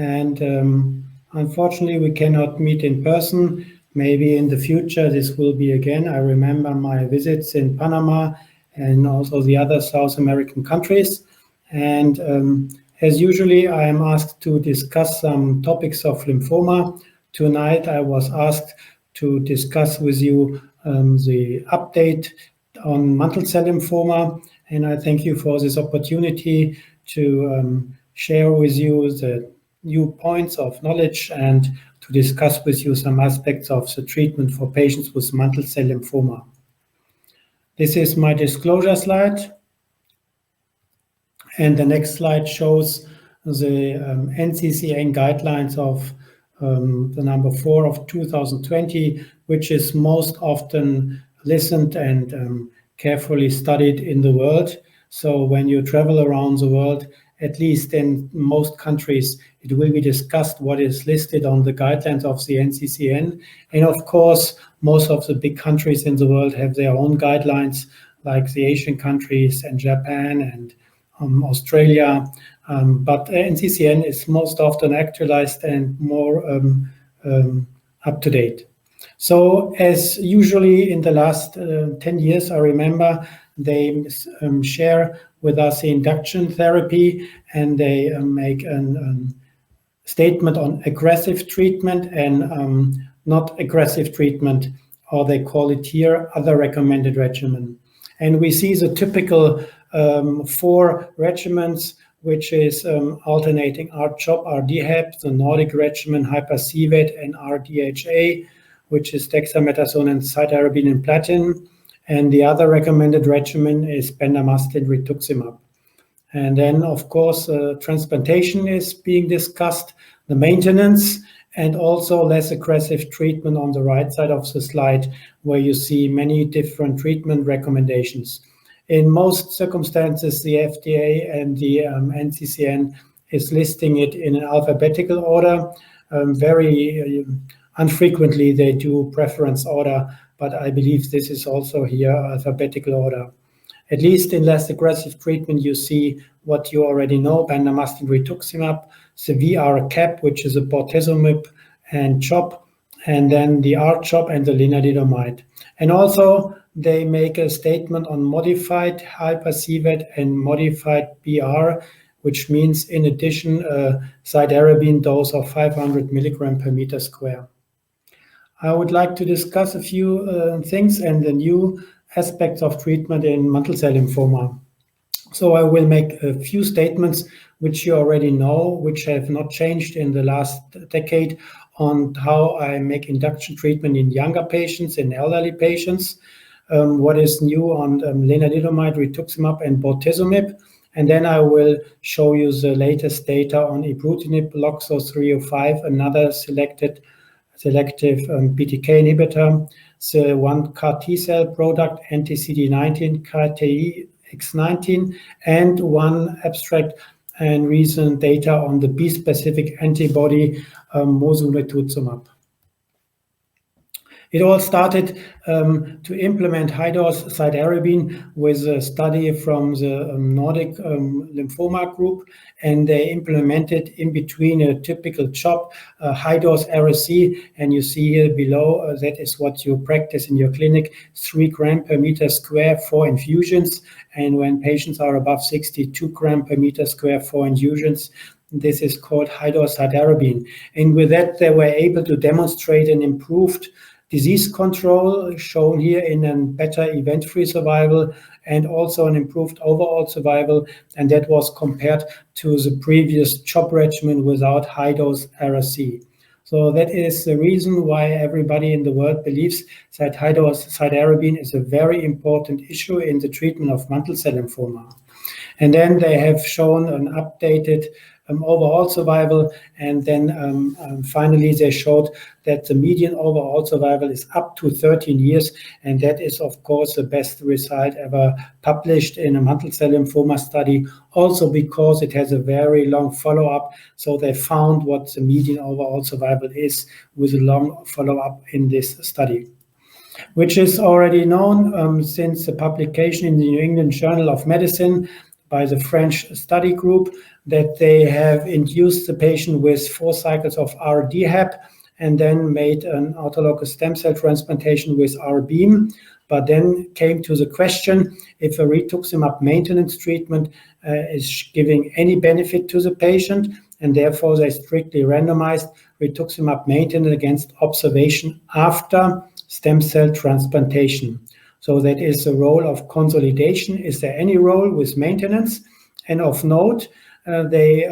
and unfortunately we cannot meet in person. Maybe in the future this will be again. I remember my visits in Panama and also the other South American countries, and as usually I am asked to discuss some topics of lymphoma. Tonight I was asked to discuss with you the update on mantle cell lymphoma, and I thank you for this opportunity to share with you the new points of knowledge and to discuss with you some aspects of the treatment for patients with mantle cell lymphoma. This is my disclosure slide, and the next slide shows the NCCN guidelines of the number 4 of 2020, which is most often listened and carefully studied in the world. So when you travel around the world, at least in most countries, it will be discussed what is listed on the guidelines of the NCCN. And of course, most of the big countries in the world have their own guidelines, like the Asian countries and Japan and Australia. But NCCN is most often actualized and more up to date. So as usually in the last 10 years, I remember they share with us the induction therapy, and they make a statement on aggressive treatment and not aggressive treatment, or they call it here other recommended regimen. And we see the typical 4 regimens, which is alternating R-CHOP, RDHAP, the Nordic regimen, hyper-CVET, and RDHA, which is dexamethasone and cytarabine and platinum. And the other recommended regimen is bendamustine rituximab. And then, of course, transplantation is being discussed, the maintenance, and also less aggressive treatment on the right side of the slide, where you see many different treatment recommendations. In most circumstances, the FDA and the NCCN is listing it in an alphabetical order. Very unfrequently they do preference order, but I believe this is also here alphabetical order. At least in less aggressive treatment, you see what you already know, bendamustine rituximab, the VR-CAP, which is a bortezomib and CHOP, and then the R-CHOP and the lenalidomide. And also they make a statement on modified hyper-CVET and modified BR, which means in addition a cytarabine dose of 500 milligram per meter square. I would like to discuss a few things and the new aspects of treatment in mantle cell lymphoma. So I will make a few statements which you already know, which have not changed in the last decade, on how I make induction treatment in younger patients, in elderly patients, what is new on lenalidomide, rituximab, and bortezomib. And then I will show you the latest data on ibrutinib, LOXO-305, another selective BTK inhibitor, the one CAR T-cell product, anti-CD19, KTE-X19, and one abstract and recent data on the B-specific antibody mosunetuzumab. It all started to implement high-dose cytarabine with a study from the Nordic lymphoma group, and they implemented in between a typical CHOP, high-dose RSC, and you see here below, that is what you practice in your clinic, 3 grams per meter square, 4 infusions, and when patients are above 62 grams per meter square, 4 infusions, this is called high-dose cytarabine. And with that, they were able to demonstrate an improved disease control, shown here in a better event-free survival, and also an improved overall survival, and that was compared to the previous CHOP regimen without high-dose RSC. So that is the reason why everybody in the world believes that high-dose cytarabine is a very important issue in the treatment of mantle cell lymphoma. And then they have shown an updated overall survival, and then finally they showed that the median overall survival is up to 13 years, and that is of course the best result ever published in a mantle cell lymphoma study, also because it has a very long follow-up. So they found what the median overall survival is with a long follow-up in this study, which is already known since the publication in the New England Journal of Medicine by the French study group, that they have induced the patient with 4 cycles of RDHAP and then made an autologous stem cell transplantation with RBEAM, but then came to the question if a rituximab maintenance treatment is giving any benefit to the patient, and therefore they strictly randomized rituximab maintenance against observation after stem cell transplantation. So that is the role of consolidation. Is there any role with maintenance? And of note, they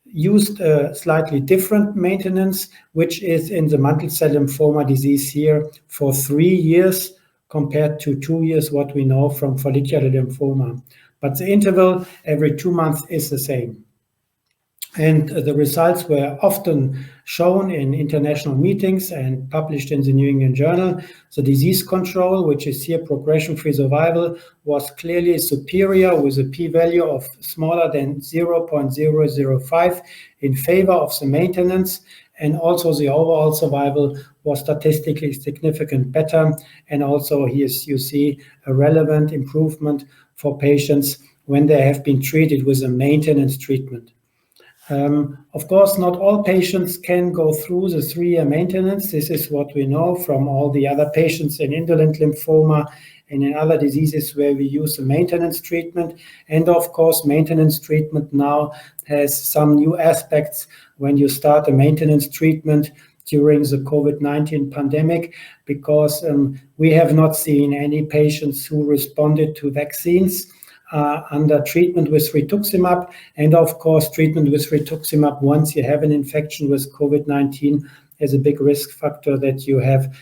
used a slightly different maintenance, which is in the mantle cell lymphoma disease here for 3 years compared to 2 years, what we know from follicular lymphoma. But the interval every 2 months is the same. And the results were often shown in international meetings and published in the New England Journal. The disease control, which is here progression-free survival, was clearly superior with a p-value of smaller than 0.005 in favor of the maintenance. And also the overall survival was statistically significant better. And also here you see a relevant improvement for patients when they have been treated with a maintenance treatment. Of course, not all patients can go through the 3-year maintenance. This is what we know from all the other patients in indolent lymphoma and in other diseases where we use the maintenance treatment. And of course, maintenance treatment now has some new aspects when you start a maintenance treatment during the COVID-19 pandemic, because we have not seen any patients who responded to vaccines under treatment with rituximab. And of course, treatment with rituximab, once you have an infection with COVID-19, is a big risk factor that you have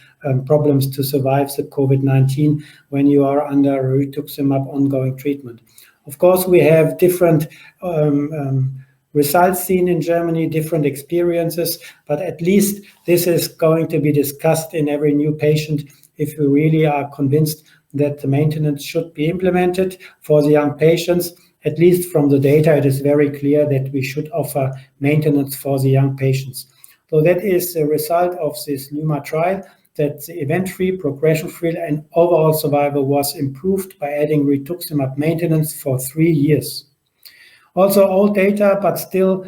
problems to survive the COVID-19 when you are under rituximab ongoing treatment. Of course, we have different results seen in Germany, different experiences, but at least this is going to be discussed in every new patient if we really are convinced that the maintenance should be implemented for the young patients. At least from the data, it is very clear that we should offer maintenance for the young patients. So that is a result of this LUMA trial, that the event-free, progression-free, and overall survival was improved by adding rituximab maintenance for 3 years. Also old data, but still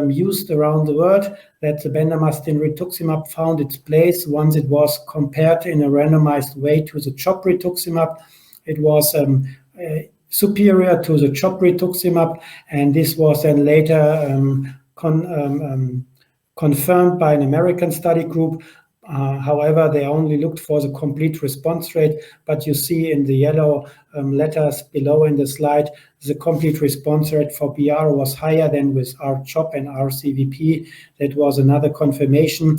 used around the world, that the bendamustine rituximab found its place once it was compared in a randomized way to the CHOP rituximab. It was superior to the CHOP rituximab, and this was then later confirmed by an American study group. However, they only looked for the complete response rate, but you see in the yellow letters below in the slide, the complete response rate for BR was higher than with R-CHOP and R-CVP. That was another confirmation,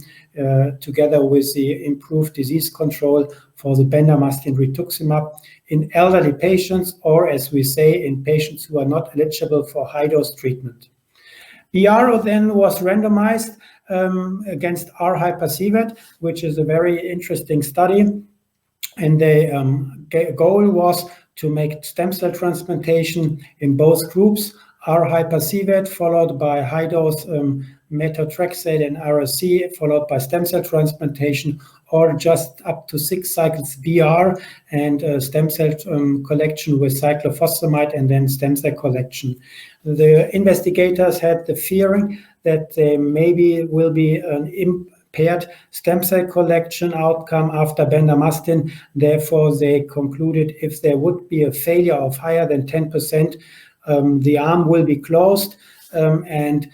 together with the improved disease control for the bendamustine rituximab in elderly patients, or as we say, in patients who are not eligible for high-dose treatment. BR then was randomized against R-hyperCVAD, which is a very interesting study. And the goal was to make stem cell transplantation in both groups, R-hyperCVAD followed by high-dose methotrexate and RSC followed by stem cell transplantation, or just up to 6 cycles BR and stem cell collection with cyclophosphamide and then stem cell collection. The investigators had the fearing that there maybe will be an impaired stem cell collection outcome after bendamustine. Therefore, they concluded if there would be a failure of higher than 10%, the arm will be closed, and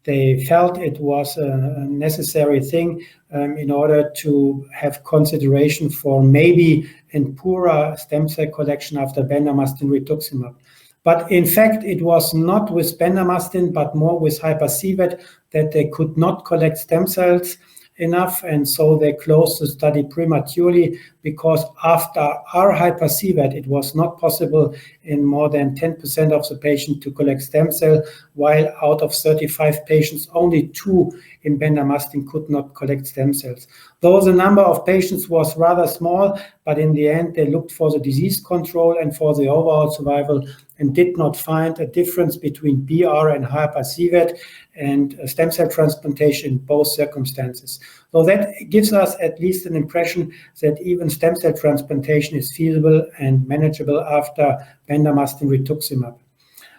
they felt it was a necessary thing in order to have consideration for maybe a poorer stem cell collection after bendamustine rituximab. But in fact, it was not with bendamustine, but more with hyperCVAD that they could not collect stem cells enough, and so they closed the study prematurely, because after R-hyperCVAD, it was not possible in more than 10% of the patients to collect stem cell, while out of 35 patients, only 2 in bendamustine could not collect stem cells. Though the number of patients was rather small, but in the end, they looked for the disease control and for the overall survival and did not find a difference between BR and hyperCVAD and stem cell transplantation in both circumstances. So that gives us at least an impression that even stem cell transplantation is feasible and manageable after bendamustine rituximab.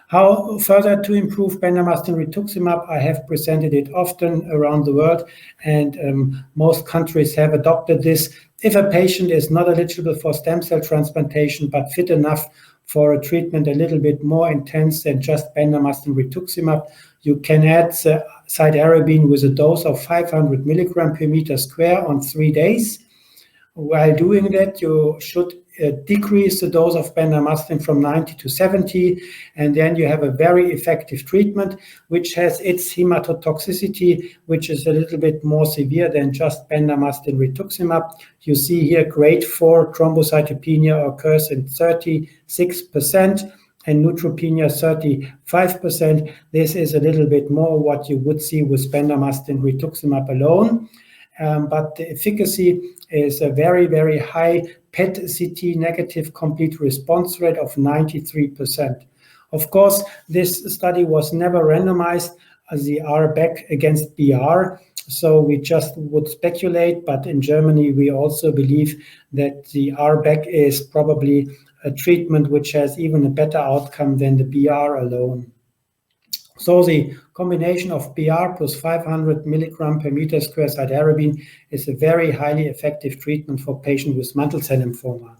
How further to improve bendamustine rituximab? I have presented it often around the world, and most countries have adopted this. If a patient is not eligible for stem cell transplantation but fit enough for a treatment a little bit more intense than just bendamustine rituximab, you can add cytarabine with a dose of 500 milligram per meter square on 3 days. While doing that, you should decrease the dose of bendamustine from 90 to 70, and then you have a very effective treatment, which has its hematotoxicity, which is a little bit more severe than just bendamustine rituximab. You see here grade 4 thrombocytopenia occurs in 36%, and neutropenia 35%. This is a little bit more what you would see with bendamustine rituximab alone. But the efficacy is a very, very high PET-CT negative complete response rate of 93%. Of course, this study was never randomized as the RBAC against BR, so we just would speculate, but in Germany we also believe that the RBAC is probably a treatment which has even a better outcome than the BR alone. So the combination of BR plus 500 milligram per meter square cytarabine is a very highly effective treatment for patients with mantle cell lymphoma.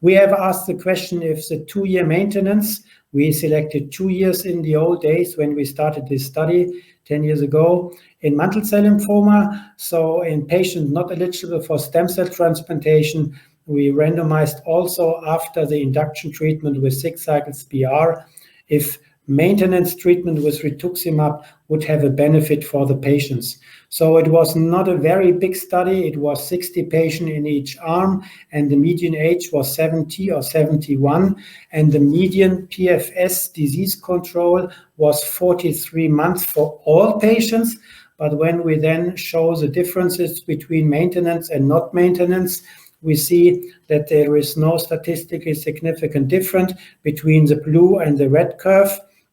We have asked the question if the 2-year maintenance, we selected 2 years in the old days when we started this study 10 years ago in mantle cell lymphoma. So in patients not eligible for stem cell transplantation, we randomized also after the induction treatment with 6 cycles BR if maintenance treatment with rituximab would have a benefit for the patients. So it was not a very big study. It was 60 patients in each arm, and the median age was 70 or 71, and the median PFS disease control was 43 months for all patients. But when we then show the differences between maintenance and not maintenance, we see that there is no statistically significant difference between the blue and the red curve.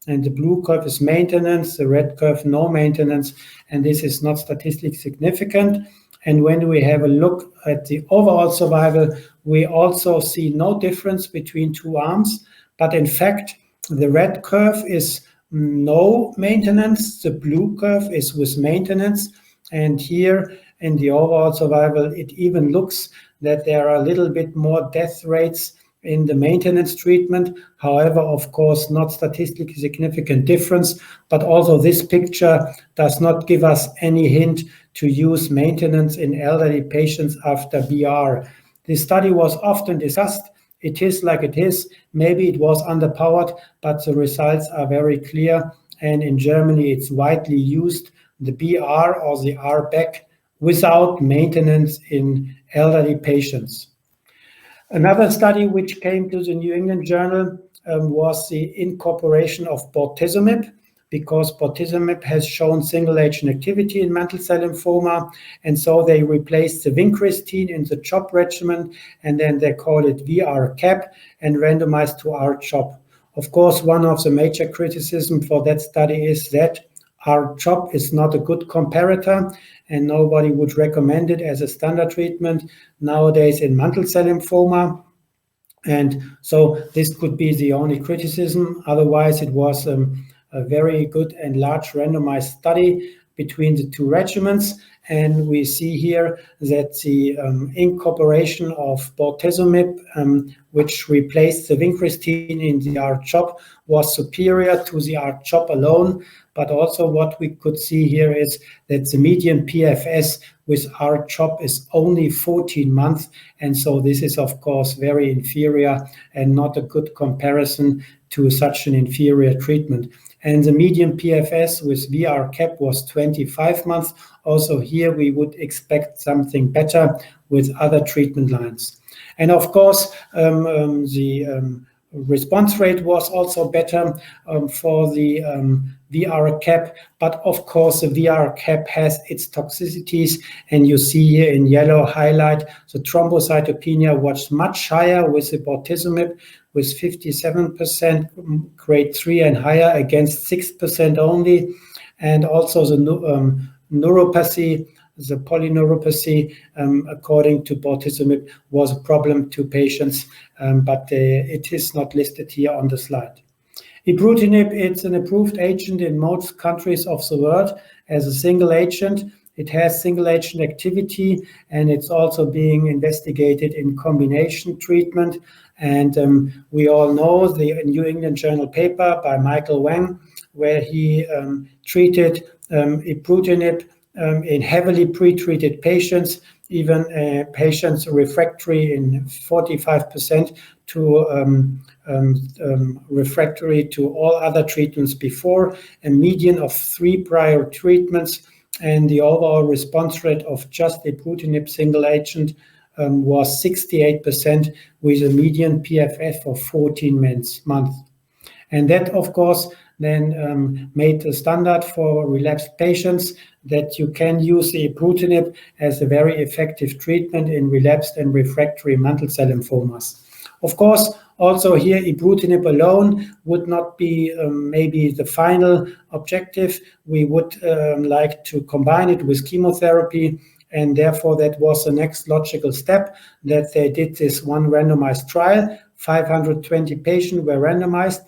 And the blue curve is maintenance, the red curve no maintenance, and this is not statistically significant. And when we have a look at the overall survival, we also see no difference between 2 arms, but in fact, the red curve is no maintenance, the blue curve is with maintenance, and here in the overall survival, it even looks that there are a little bit more death rates in the maintenance treatment. However, of course, not statistically significant difference, but also this picture does not give us any hint to use maintenance in elderly patients after BR. This study was often discussed. It is like it is. Maybe it was underpowered, but the results are very clear. And in Germany, it's widely used, the BR or the RBAC, without maintenance in elderly patients. Another study which came to the New England Journal was the incorporation of bortezomib, because bortezomib has shown single-agent activity in mantle cell lymphoma, and so they replaced the vincristine in the CHOP regimen, and then they call it VR-CAP and randomized to R-CHOP. Of course, one of the major criticisms for that study is that R-CHOP is not a good comparator, and nobody would recommend it as a standard treatment nowadays in mantle cell lymphoma. And so this could be the only criticism. Otherwise, it was a very good and large randomized study between the 2 regimens. And we see here that the incorporation of bortezomib, which replaced the vincristine in the R-CHOP, was superior to the R-CHOP alone. But also what we could see here is that the median PFS with R-CHOP is only 14 months. And so this is, of course, very inferior and not a good comparison to such an inferior treatment. And the median PFS with VR-CAP was 25 months. Also here we would expect something better with other treatment lines. And of course, the response rate was also better for the VR-CAP, but of course the VR-CAP has its toxicities, and you see here in yellow highlight the thrombocytopenia was much higher with the bortezomib, with 57% grade 3 and higher against 6% only, and also the neuropathy, the polyneuropathy, according to bortezomib, was a problem to patients, but it is not listed here on the slide. Ibrutinib, it's an approved agent in most countries of the world as a single agent. It has single agent activity, and it's also being investigated in combination treatment. And we all know the New England Journal paper by Michael Wang, where he treated ibrutinib in heavily pretreated patients, even patients refractory in 45% to refractory to all other treatments before, a median of 3 prior treatments, and the overall response rate of just ibrutinib single agent was 68% with a median PFS of 14 months. And that, of course, then made a standard for relapsed patients that you can use ibrutinib as a very effective treatment in relapsed and refractory mantle cell lymphomas. Of course, also here, ibrutinib alone would not be maybe the final objective. We would like to combine it with chemotherapy, and therefore that was the next logical step, that they did this one randomized trial. 520 patients were randomized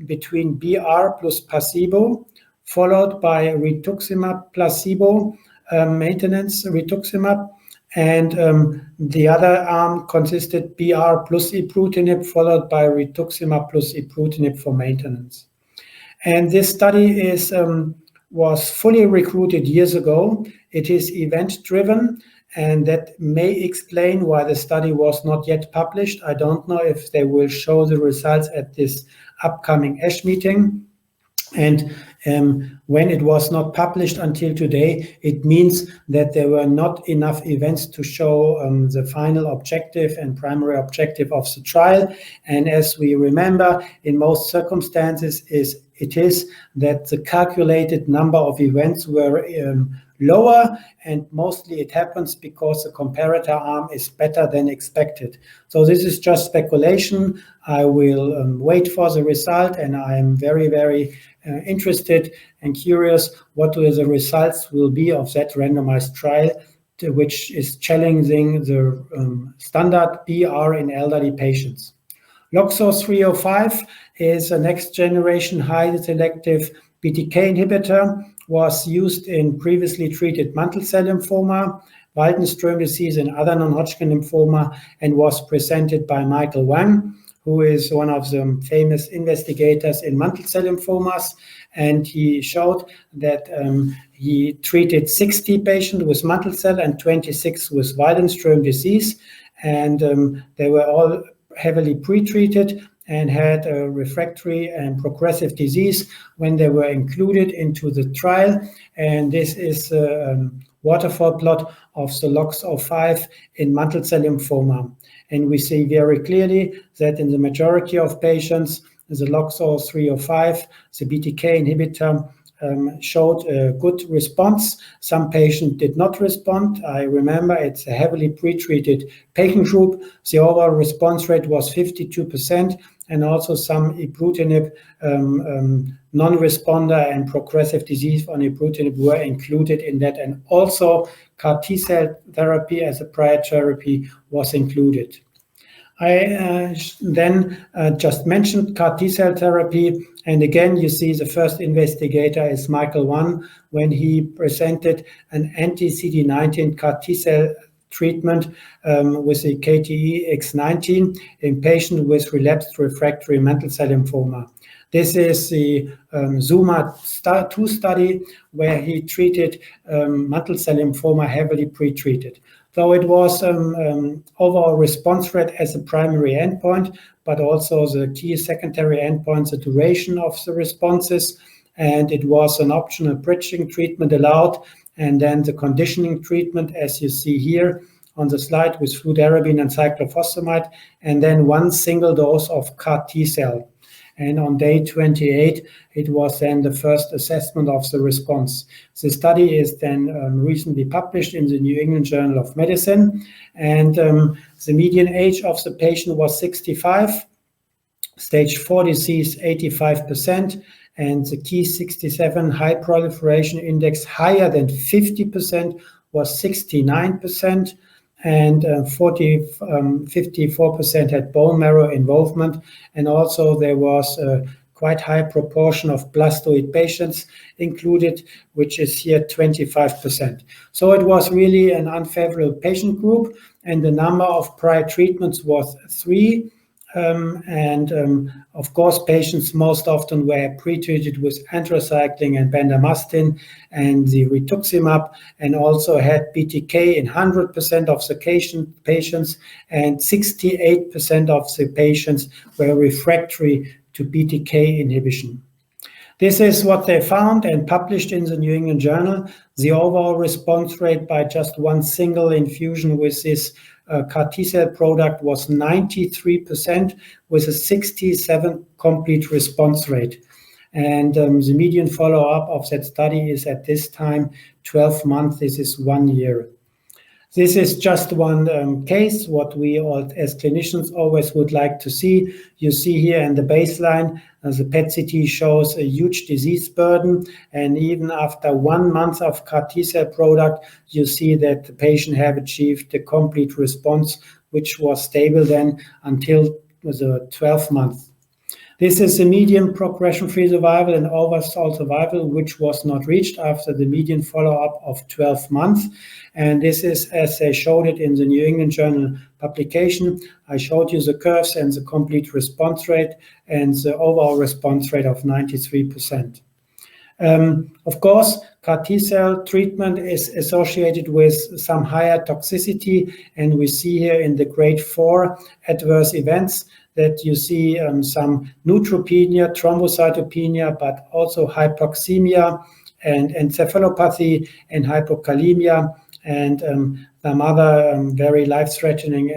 between BR plus placebo, followed by rituximab placebo, maintenance rituximab, and the other arm consisted BR plus ibrutinib, followed by rituximab plus ibrutinib for maintenance. And this study was fully recruited years ago. It is event-driven, and that may explain why the study was not yet published. I don't know if they will show the results at this upcoming ASH meeting. And when it was not published until today, it means that there were not enough events to show the final objective and primary objective of the trial. And as we remember, in most circumstances, it is that the calculated number of events were lower, and mostly it happens because the comparator arm is better than expected. So this is just speculation. I will wait for the result, and I am very, very interested and curious what the results will be of that randomized trial, which is challenging the standard BR in elderly patients. LOXO 305 is a next generation highly selective BTK inhibitor, was used in previously treated mantle cell lymphoma, Waldenström disease, and other non-Hodgkin lymphoma, and was presented by Michael Wang, who is one of the famous investigators in mantle cell lymphomas. And he showed that he treated 60 patients with mantle cell and 26 with Waldenström disease, and they were all heavily pretreated and had a refractory and progressive disease when they were included into the trial. And this is a waterfall plot of the LOX05 in mantle cell lymphoma. And we see very clearly that in the majority of patients, the LOXO305, the BTK inhibitor, showed a good response. Some patients did not respond. I remember it's a heavily pretreated patient group. The overall response rate was 52%, and also some ibrutinib non-responder and progressive disease on ibrutinib were included in that, and also CAR T-cell therapy as a prior therapy was included. I then just mentioned CAR T-cell therapy, and again you see the first investigator is Michael Wang when he presented an anti-CD19 CAR T-cell treatment with the KTE-X19 in patients with relapsed refractory mantle cell lymphoma. This is the ZUMA-2 study where he treated mantle cell lymphoma heavily pretreated. So it was overall response rate as a primary endpoint, but also the key secondary endpoints, the duration of the responses, and it was an optional bridging treatment allowed, and then the conditioning treatment, as you see here on the slide, with fludarabine and cyclophosphamide, and then one single dose of CAR T-cell. And on day 28, it was then the first assessment of the response. The study is then recently published in the New England Journal of Medicine, and the median age of the patient was 65, stage 4 disease 85%, and the Ki-67 high proliferation index higher than 50% was 69%, and 54% had bone marrow involvement, and also there was a quite high proportion of blastoid patients included, which is here 25%. So it was really an unfavorable patient group, and the number of prior treatments was 3. Of course, patients most often were pre-treated with anthracycline and bendamustine and the rituximab, and also had BTK in 100% of the patients, and 68% of the patients were refractory to BTK inhibition. This is what they found and published in the New England Journal. The overall response rate by just one single infusion with this CAR T-cell product was 93%, with a 67% complete response rate. And the median follow-up of that study is at this time 12 months. This is 1 year. This is just one case, what we all, as clinicians always would like to see. You see here in the baseline, the PET-CT shows a huge disease burden, and even after 1 month of CAR T-cell product, you see that the patient have achieved a complete response, which was stable then until the 12th month. This is the median progression-free survival and overall survival, which was not reached after the median follow-up of 12 months. And this is as I showed it in the New England Journal publication. I showed you the curves and the complete response rate and the overall response rate of 93%. Of course, CAR T-cell treatment is associated with some higher toxicity, and we see here in the grade 4 adverse events that you see some neutropenia, thrombocytopenia, but also hypoxemia and encephalopathy and hypokalemia, and some other very life-threatening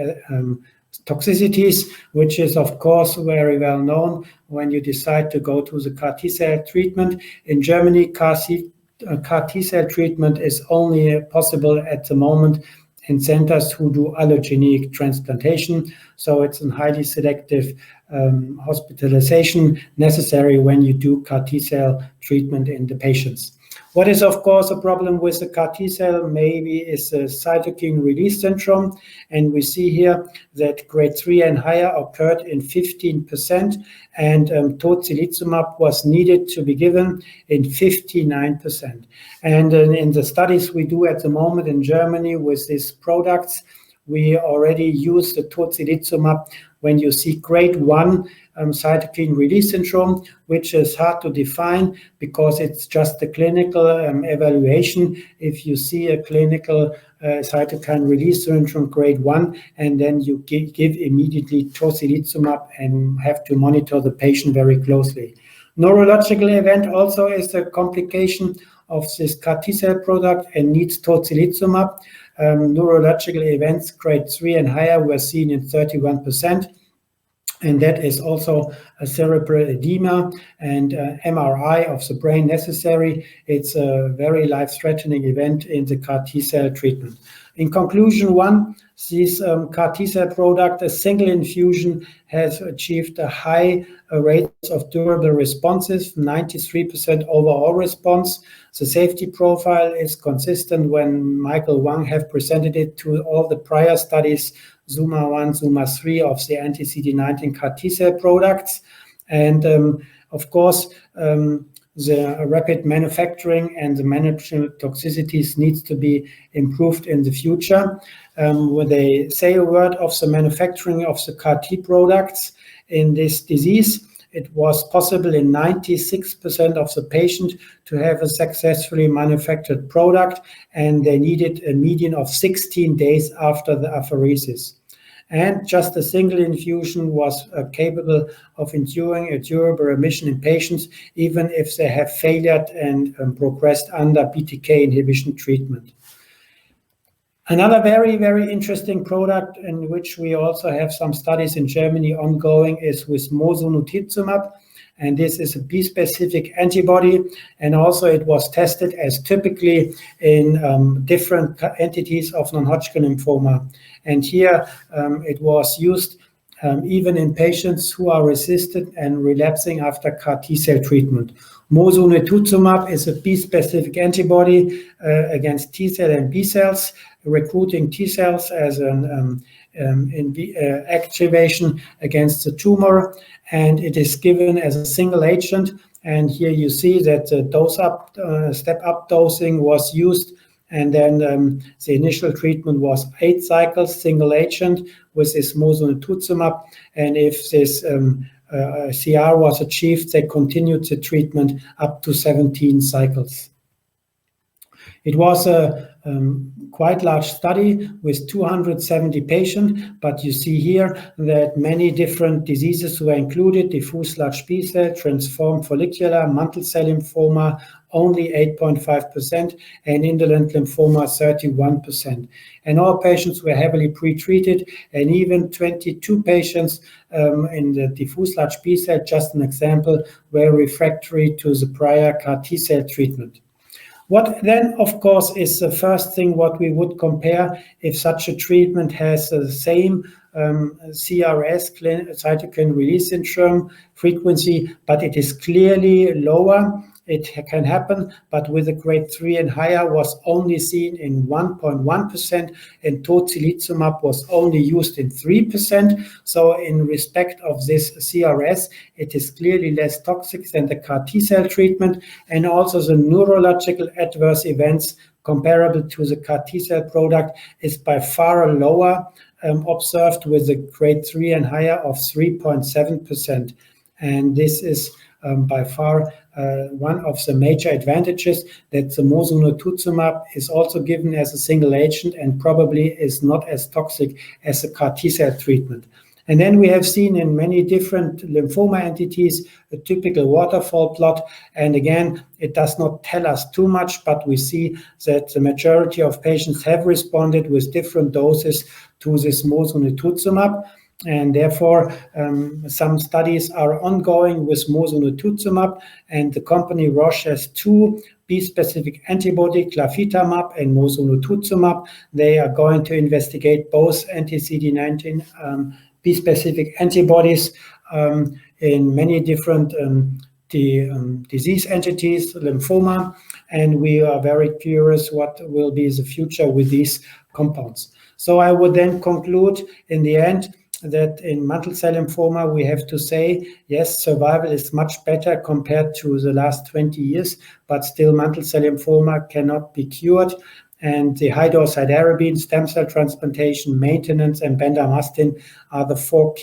toxicities, which is of course very well known when you decide to go to the CAR T-cell treatment. In Germany, CAR T-cell treatment is only possible at the moment in centers who do allogeneic transplantation. So it's a highly selective hospitalization necessary when you do CAR T-cell treatment in the patients. What is, of course, a problem with the CAR T-cell maybe is a cytokine release syndrome. And we see here that grade 3 and higher occurred in 15%, and tocilizumab was needed to be given in 59%. And in the studies we do at the moment in Germany with these products, we already use the tocilizumab when you see grade 1 cytokine release syndrome, which is hard to define because it's just a clinical evaluation. If you see a clinical cytokine release syndrome grade 1, and then you give immediately tocilizumab and have to monitor the patient very closely. Neurological event also is a complication of this CAR T-cell product and needs tocilizumab. Neurological events grade 3 and higher were seen in 31%. And that is also a cerebral edema and MRI of the brain necessary. It's a very life-threatening event in the CAR T-cell treatment. In conclusion, this CAR T-cell product, a single infusion, has achieved a high rate of durable responses, 93% overall response. The safety profile is consistent when Michael Wang have presented it to all the prior studies, Zuma 1, Zuma 3 of the anti-CD19 CAR T-cell products. And of course, the rapid manufacturing and the management toxicities needs to be improved in the future. When they say a word of the manufacturing of the CAR T products in this disease, it was possible in 96% of the patient to have a successfully manufactured product, and they needed a median of 16 days after the apheresis. And just a single infusion was capable of ensuring a durable remission in patients, even if they have failed and progressed under BTK inhibition treatment. Another very, very interesting product in which we also have some studies in Germany ongoing is with mosunetuzumab. And this is a B-specific antibody, and also it was tested as typically in different entities of non-Hodgkin lymphoma. And here it was used even in patients who are resistant and relapsing after CAR T-cell treatment. Mosunetuzumab is a B-specific antibody against T-cell and B-cells, recruiting T-cells as an activation against the tumor, and it is given as a single agent. And here you see that the step-up dosing was used, and then the initial treatment was 8 cycles, single agent, with this mosunetuzumab. And if this CR was achieved, they continued the treatment up to 17 cycles. It was a quite large study with 270 patients, but you see here that many different diseases were included: diffuse large B-cell, transformed follicular, mantle cell lymphoma, only 8.5%, and indolent lymphoma, 31%. And all patients were heavily pretreated, and even 22 patients in the diffuse large B-cell, just an example, were refractory to the prior CAR T-cell treatment. What then, of course, is the first thing what we would compare if such a treatment has the same CRS, cytokine release syndrome frequency, but it is clearly lower. It can happen, but with a grade 3 and higher was only seen in 1.1%, and tocilizumab was only used in 3%. So in respect of this CRS, it is clearly less toxic than the CAR T-cell treatment, and also the neurological adverse events comparable to the CAR T-cell product is by far lower, observed with a grade 3 and higher of 3.7%. And this is by far one of the major advantages, that the mosunetuzumab is also given as a single agent and probably is not as toxic as the CAR T-cell treatment. And then we have seen in many different lymphoma entities a typical waterfall plot. And again, it does not tell us too much, but we see that the majority of patients have responded with different doses to this mosunetuzumab. And therefore, some studies are ongoing with mosunetuzumab, and the company Roche has 2 B-specific antibody, clafitamab and mosunetuzumab. They are going to investigate both anti-CD19 B-specific antibodies in many different disease entities, lymphoma, and we are very curious what will be the future with these compounds. So I would then conclude in the end that in mantle cell lymphoma, we have to say, yes, survival is much better compared to the last 20 years, but still mantle cell lymphoma cannot be cured. And the high-dose cytarabine, stem cell transplantation, maintenance, and bendamustine are the 4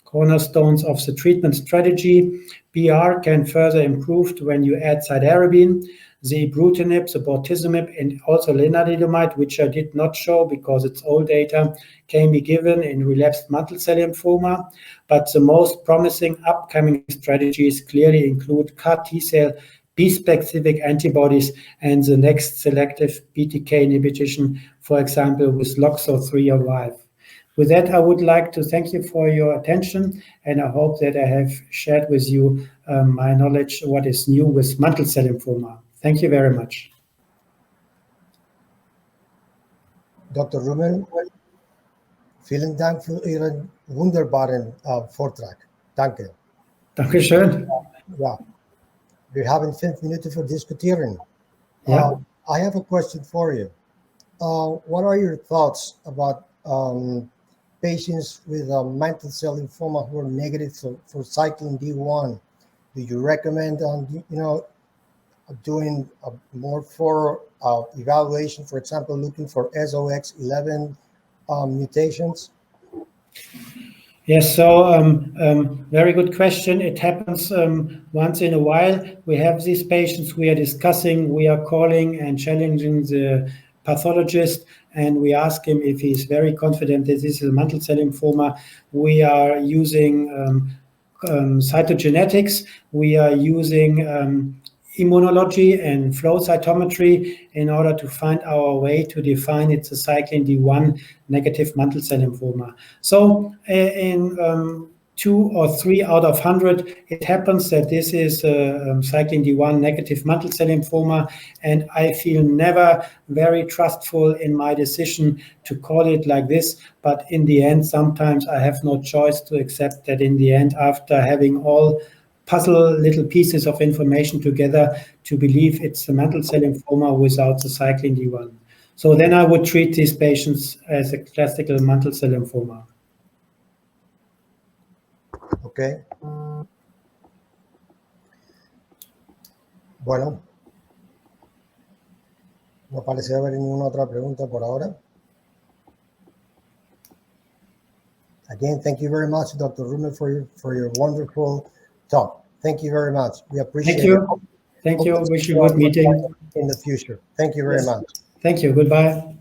cornerstones of the treatment strategy. PR can further improve when you add cytarabine. The ibrutinib, the bortezomib, and also lenalidomide, which I did not show because it's old data, can be given in relapsed mantle cell lymphoma. But the most promising upcoming strategies clearly include CAR T-cell, B-specific antibodies, and the next selective BTK inhibition, for example, with LOXO-305. With that, I would like to thank you for your attention, and I hope that I have shared with you my knowledge, what is new with mantle cell lymphoma. Thank you very much. Dr. Rummel, vielen Dank für Ihren wunderbaren Vortrag. Danke. Dankeschön. Ja, wir haben 5 Minuten für diskutieren. Yeah. I have a question for you. What are your thoughts about patients with mantle cell lymphoma who are negative for cyclin D1? Do you recommend, doing more for evaluation, for example, looking for SOX11 mutations? Yes, so very good question. It happens once in a while. We have these patients we are discussing, we are calling and challenging the pathologist, and we ask him if he's very confident that this is a mantle cell lymphoma. We are using cytogenetics. We are using immunology and flow cytometry in order to find our way to define it's a cyclin D1 negative mantle cell lymphoma. So in 2 or 3 out of 100, it happens that this is cyclin D1 negative mantle cell lymphoma, and I feel never very trustful in my decision to call it like this. But in the end, sometimes I have no choice to accept that in the end, after having all puzzle little pieces of information together, to believe it's a mantle cell lymphoma without the cyclin D1. So then I would treat these patients as a classical mantle cell lymphoma. Okay. Bueno, no parece haber ninguna otra pregunta por ahora. Again, thank you very much, Dr. Rummel, for your wonderful talk. Thank you very much. We appreciate Thank you. it. Thank you. Hope to Wish see you a good on your meeting. site in the future. Thank you very Yes. much. Thank you. Goodbye.